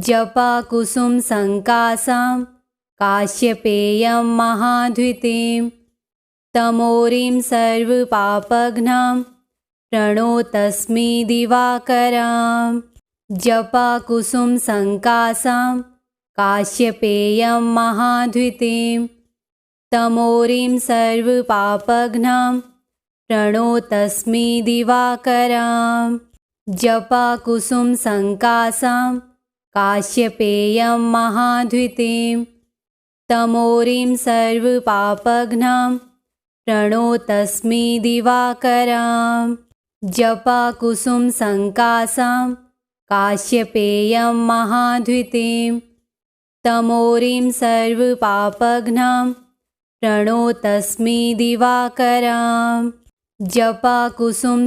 जपाकुसुमसङ्कासां काश्यपेयं महाद्युतिं तमोरिं सर्वपापघ्नां प्रणोतस्मि दिवाकरां जपाकुसुमसङ्कासां काश्यपेयं महाद्युतिं तमोरिं सर्वपापघ्नां प्रणोतस्मि दिवाकरां जपाकुसुमसङ्कासां काश्यपेयं महाद्युतिं तमोरिं सर्वपापघ्नां प्रणोतस्मि दिवाकरां जपाकुसुमसङ्कासां काश्यपेयं महाद्युतिं तमोरिं सर्वपापघ्नां प्रणोतस्मि दिवाकरां जपाकुसुमसङ्कासां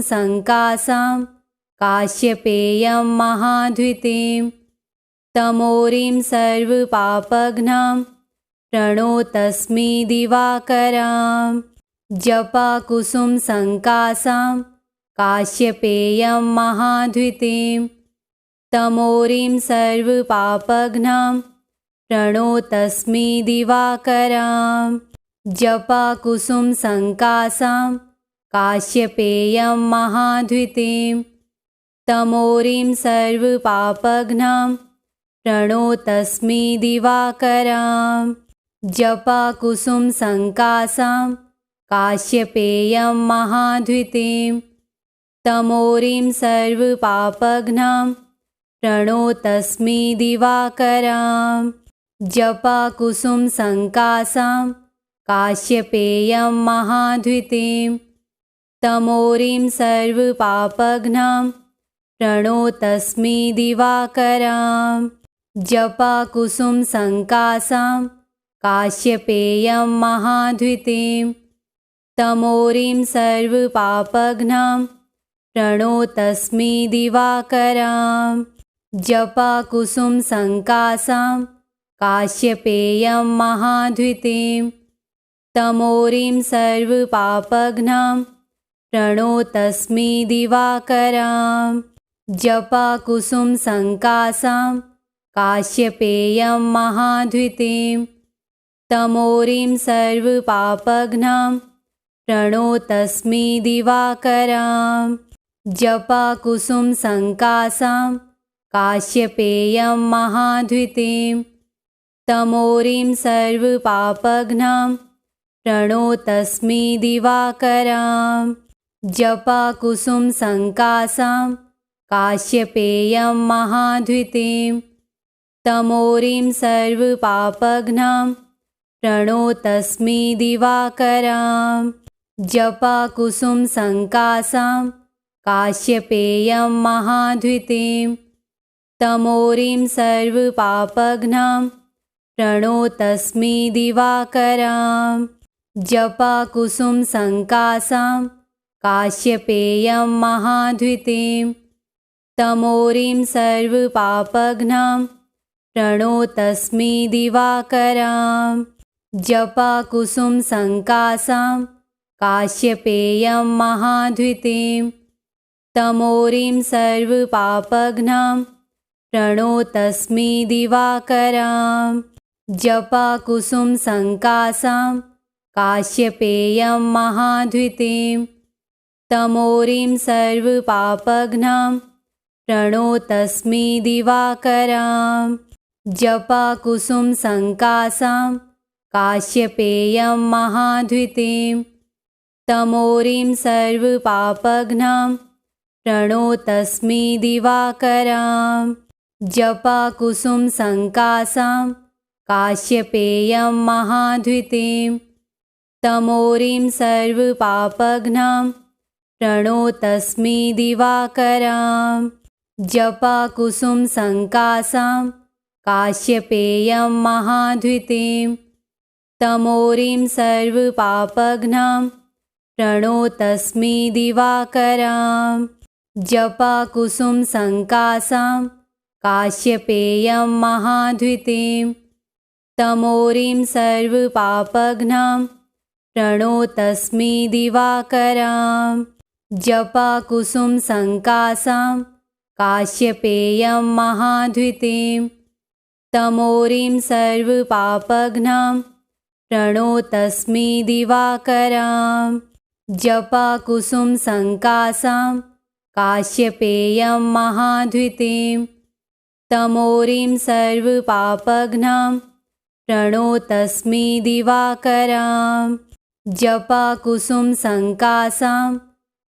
काश्यपेयं महाद्युतिं तमोरिं सर्वपापघ्नां प्रणोतस्मि दिवाकरां जपाकुसुमसङ्कासां काश्यपेयं महाद्युतिं तमोरिं सर्वपापघ्नां प्रणोतस्मि दिवाकरां जपाकुसुमसङ्कासां काश्यपेयं महाद्युतिं तमोरिं सर्वपापघ्नां प्रणोतस्मि दिवाकरां जपाकुसुमसङ्कासां काश्यपेयं महाद्युतिं तमोरिं सर्वपापघ्नां प्रणोतस्मि दिवाकरां जपाकुसुमसङ्कासां काश्यपेयं महाद्युतिं तमोरिं सर्वपापघ्नां प्रणोतस्मि दिवाकरां जपाकुसुमसङ्कासां काश्यपेयं महाद्युतिं तमोरिं सर्वपापघ्नां प्रणोतस्मि दिवाकरां जपाकुसुमसङ्कासां काश्यपेयं महाद्युतिं तमोरिं सर्वपापघ्नां प्रणोतस्मि दिवाकरां जपाकुसुमसङ्कासां काश्यपेयं महाद्युतिं तमोरिं सर्वपापघ्नां प्रणोतस्मि दिवाकरां जपाकुसुमसङ्कासां काश्यपेयं महाद्युतिं तमोरिं सर्वपापघ्नां प्रणोतस्मि दिवाकरां जपाकुसुमसङ्कासां काश्यपेयं महाद्युतिं तमोरिं सर्वपापघ्नां प्रणोतस्मि दिवाकरां जपाकुसुमसङ्कासां काश्यपेयं महाद्युतिं तमोरिं सर्वपापघ्नां प्रणोतस्मि दिवाकरां जपाकुसुमसङ्कासां काश्यपेयं महाद्युतिं तमोरिं सर्वपापघ्नां प्रणोतस्मि दिवाकरां जपाकुसुमसङ्कासां काश्यपेयं महाद्युतिं तमोरिं सर्वपापघ्नां प्रणोतस्मि दिवाकरां जपाकुसुमसङ्कासां काश्यपेयं महाद्युतिं तमोरिं सर्वपापघ्नां प्रणोतस्मि दिवाकरां जपाकुसुमसङ्कासां काश्यपेयं महाद्युतिं तमोरिं सर्वपापघ्नां प्रणोतस्मि दिवाकरां जपाकुसुमसङ्कासां काश्यपेयं महाद्युतिं तमोरिं सर्वपापघ्नां प्रणोतस्मि दिवाकरां जपाकुसुमसङ्कासां काश्यपेयं महाद्युतिं तमोरिं सर्वपापघ्नां प्रणोतस्मि दिवाकरां जपाकुसुमसङ्कासां काश्यपेयं महाद्युतिं तमोरिं सर्वपापघ्नां प्रणोतस्मि दिवाकरां जपाकुसुमसङ्कासां काश्यपेयं महाद्युतिं तमोरिं सर्वपापघ्नां प्रणोतस्मि दिवाकरां जपाकुसुमसङ्कासां काश्यपेयं महाद्युतिं तमोरिं सर्वपापघ्नां प्रणोतस्मि दिवाकरां जपाकुसुमसङ्कासां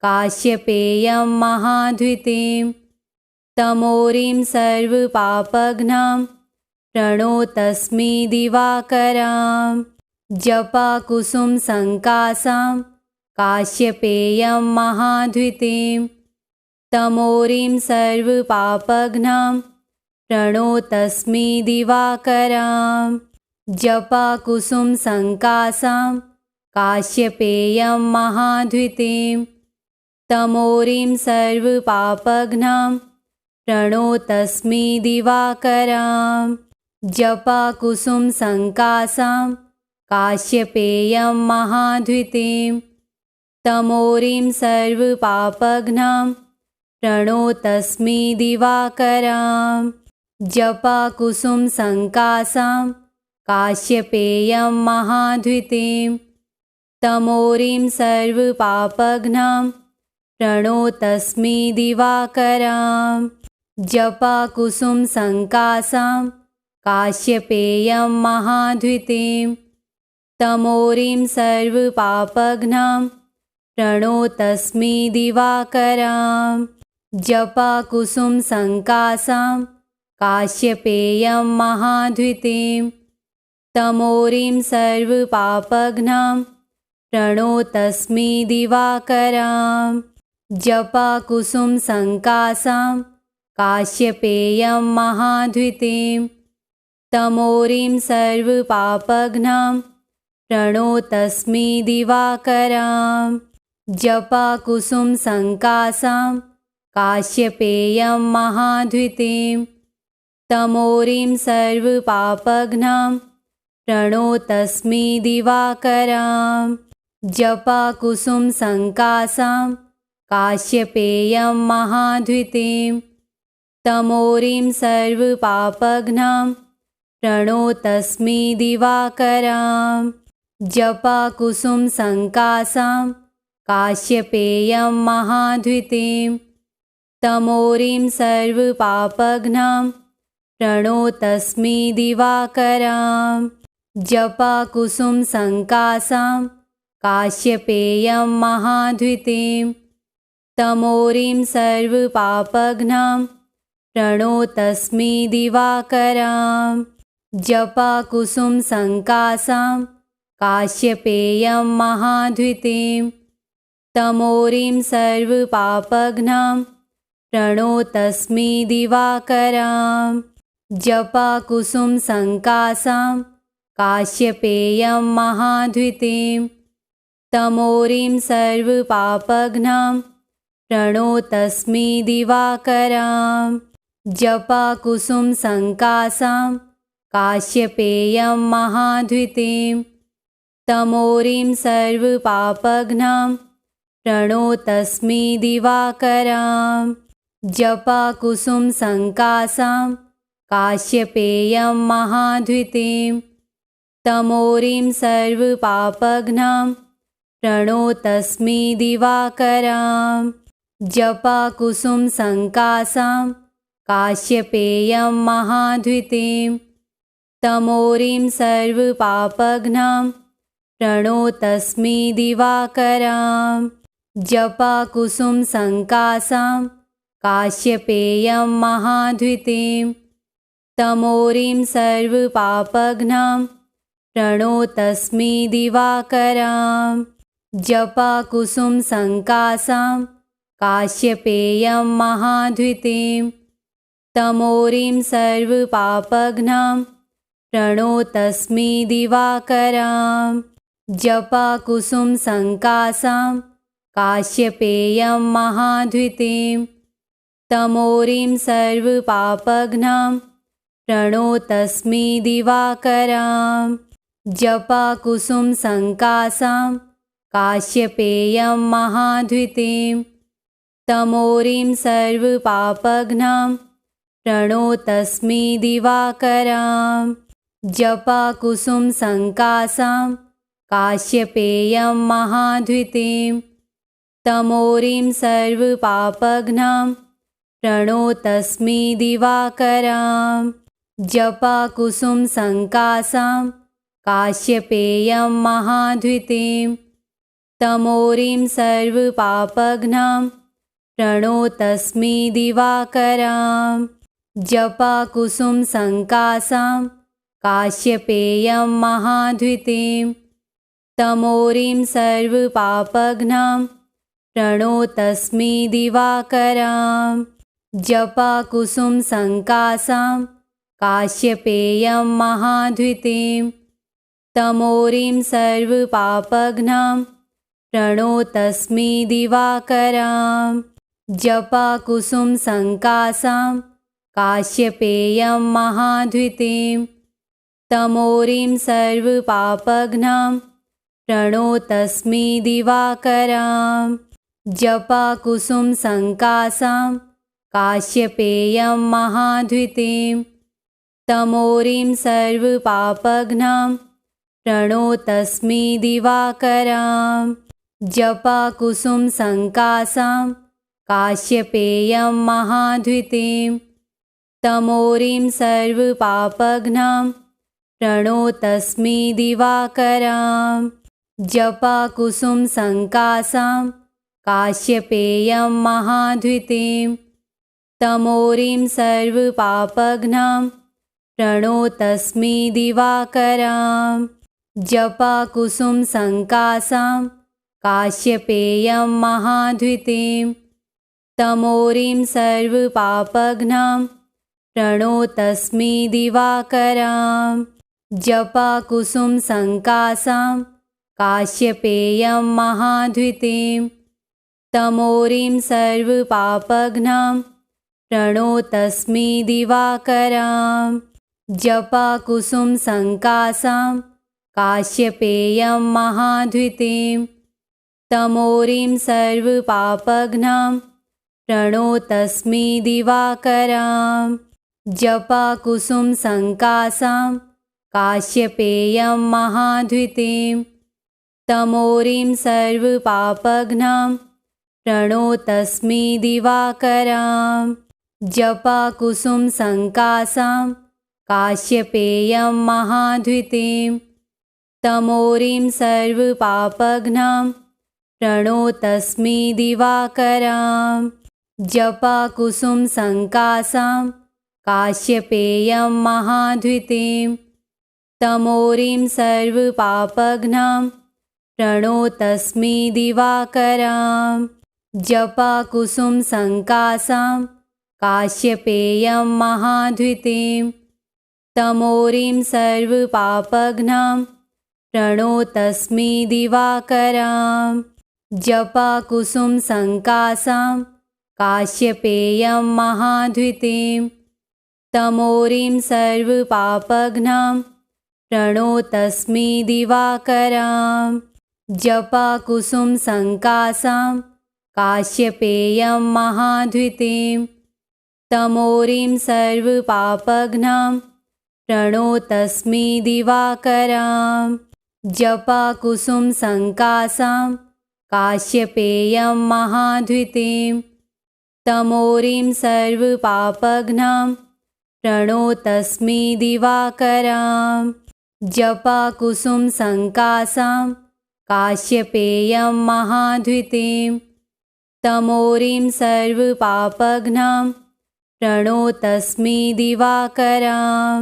काश्यपेयं महाद्युतिं तमोरिं सर्वपापघ्नां प्रणोतस्मि दिवाकरां जपाकुसुमसङ्कासां काश्यपेयं महाद्युतिं तमोरिं सर्वपापघ्नां प्रणोतस्मि दिवाकरां जपाकुसुमसङ्कासां काश्यपेयं महाद्युतिं तमोरिं सर्वपापघ्नां प्रणोतस्मि दिवाकरां जपाकुसुमसङ्कासां काश्यपेयं महाद्युतिं तमोरिं सर्वपापघ्नां प्रणोतस्मि दिवाकरां जपाकुसुमसङ्कासां काश्यपेयं महाद्युतिं तमोरिं सर्वपापघ्नां प्रणोतस्मि दिवाकरां जपाकुसुमसङ्कासां काश्यपेयं महाद्युतिं तमोरिं सर्वपापघ्नां प्रणोतस्मि दिवाकरां जपाकुसुमसङ्कासां काश्यपेयं महाद्युतिं तमोरिं सर्वपापघ्नां प्रणोतस्मि दिवाकरां जपाकुसुमसङ्कासां काश्यपेयं महाद्युतिं तमोरिं सर्वपापघ्नां प्रणोतस्मि दिवाकरां जपाकुसुमसङ्कासां काश्यपेयं महाद्युतिं तमोरिं सर्वपापघ्नां प्रणोतस्मि दिवाकरां जपाकुसुमसङ्कासां काश्यपेयं महाद्युतिं तमोरिं सर्वपापघ्नां प्रणोतस्मि दिवाकरां जपाकुसुमसङ्कासां काश्यपेयं महाद्युतिं तमोरिं सर्वपापघ्नां प्रणोतस्मि दिवाकरां जपाकुसुमसङ्कासां काश्यपेयं महाद्युतिं तमोरिं सर्वपापघ्नां प्रणोतस्मि दिवाकरां जपाकुसुमसङ्कासां काश्यपेयं महाद्युतिं तमोरिं सर्वपापघ्नां प्रणोतस्मि दिवाकरां जपाकुसुमसङ्कासां काश्यपेयं महाद्युतिं तमोरिं सर्वपापघ्नां प्रणोतस्मि दिवाकरां जपाकुसुमसङ्कासां काश्यपेयं महाद्युतिं तमोरिं सर्वपापघ्नां प्रणोतस्मि दिवाकरां जपाकुसुमसङ्कासां काश्यपेयं महाद्युतिं तमोरिं सर्वपापघ्नां प्रणोतस्मि दिवाकरां जपाकुसुमसङ्कासां काश्यपेयं महाद्युतिं तमोरिं सर्वपापघ्नां प्रणोतस्मि दिवाकरां जपाकुसुमसङ्कासां काश्यपेयं महाद्युतिं तमोरिं सर्वपापघ्नां प्रणोतस्मि दिवाकरां जपाकुसुमसङ्कासां काश्यपेयं महाद्युतिं तमोरिं सर्वपापघ्नां प्रणोतस्मि दिवाकरां जपाकुसुमसङ्कासां काश्यपेयं महाद्युतिं तमोरिं सर्वपापघ्नां प्रणोतस्मि दिवाकरां जपाकुसुमसङ्कासां काश्यपेयं महाद्युतिं तमोरिं सर्वपापघ्नां प्रणोतस्मि दिवाकरां जपाकुसुमसङ्कासां काश्यपेयं महाद्युतिं तमोरिं सर्वपापघ्नां प्रणोतस्मि दिवाकरां जपाकुसुमसङ्कासां काश्यपेयं महाद्युतिं तमोरिं सर्वपापघ्नां प्रणोतस्मि दिवाकरां जपाकुसुमसङ्कासां काश्यपेयं महाद्युतिं तमोरिं सर्वपापघ्नां प्रणोतस्मि दिवाकरां जपाकुसुमसङ्कासां काश्यपेयं महाद्युतिं तमोरिं सर्वपापघ्नां प्रणोतस्मि दिवाकरां जपाकुसुमसङ्कासां काश्यपेयं महाद्युतिं तमोरिं सर्वपापघ्नां प्रणोतस्मि दिवाकरां जपाकुसुमसङ्कासां काश्यपेयं महाद्युतिं तमोरिं सर्वपापघ्नां प्रणोतस्मि दिवाकरां जपाकुसुमसङ्कासां काश्यपेयं महाद्युतिं तमोरिं सर्वपापघ्नां प्रणोतस्मि दिवाकरां जपाकुसुमसङ्कासां काश्यपेयं महाद्युतिं तमोरिं सर्वपापघ्नां प्रणोतस्मि दिवाकरां जपाकुसुमसङ्कासां काश्यपेयं महाद्युतिं तमोरिं सर्वपापघ्नां प्रणोतस्मि दिवाकरां जपाकुसुमसङ्कासां काश्यपेयं महाद्युतिं तमोरिं सर्वपापघ्नां प्रणोतस्मि दिवाकरां जपाकुसुमसङ्कासां काश्यपेयं महाद्युतिं तमोरिं सर्वपापघ्नां प्रणोतस्मि दिवाकरां जपाकुसुमसङ्कासां काश्यपेयं महाद्युतिं तमोरिं सर्वपापघ्नां प्रणोतस्मि दिवाकरां जपाकुसुमसङ्कासां काश्यपेयं महाद्युतिं तमोरिं सर्वपापघ्नां प्रणोतस्मि दिवाकरां जपाकुसुमसङ्कासां काश्यपेयं महाद्युतिं तमोरिं सर्वपापघ्नां प्रणोतस्मि दिवाकरां जपाकुसुमसङ्कासां काश्यपेयं महाद्युतिं तमोरिं सर्वपापघ्नां प्रणोतस्मि दिवाकरां जपाकुसुमसङ्कासां काश्यपेयं महाद्युतिं तमोरिं सर्वपापघ्नां प्रणोतस्मि दिवाकरां जपाकुसुमसङ्कासां काश्यपेयं महाद्युतिं तमोरिं सर्वपापघ्नां प्रणोतस्मि दिवाकरां जपाकुसुमसङ्कासां काश्यपेयं महाद्युतिं तमोरिं सर्वपापघ्नां प्रणोतस्मि दिवाकरां जपाकुसुमसङ्कासां काश्यपेयं महाद्युतिं तमोरिं सर्वपापघ्नां प्रणोतस्मि दिवाकरां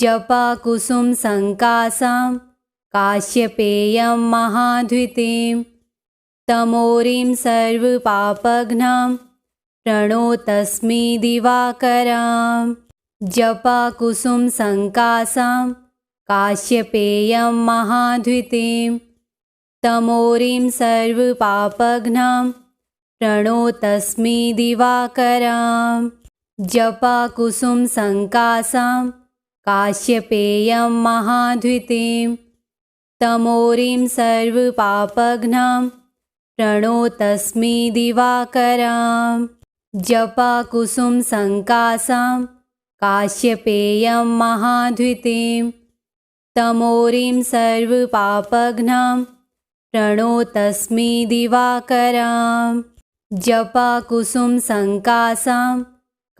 जपाकुसुमसङ्कासां काश्यपेयं महाद्युतिं तमोरिं सर्वपापघ्नां प्रणोतस्मि दिवाकरां जपाकुसुमसङ्कासां काश्यपेयं महाद्युतिं तमोरिं सर्वपापघ्नां प्रणोतस्मि दिवाकरां जपाकुसुमसङ्कासां काश्यपेयं महाद्युतिं तमोरिं सर्वपापघ्नां प्रणोतस्मि दिवाकरां जपाकुसुमसङ्कासां काश्यपेयं महाद्युतिं तमोरिं सर्वपापघ्नां प्रणोतस्मि दिवाकरां जपाकुसुमसङ्कासां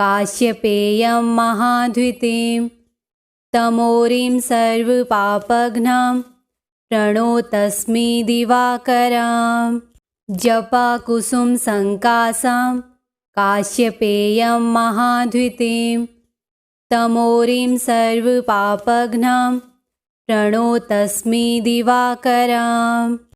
काश्यपेयं महाद्युतिं तमोरिं सर्वपापघ्नां प्रणोतस्मि दिवाकरां जपाकुसुमसङ्कासां काश्यपेयं महाद्युतिं तमोरिं सर्वपापघ्नां प्रणोतस्मि दिवाकरां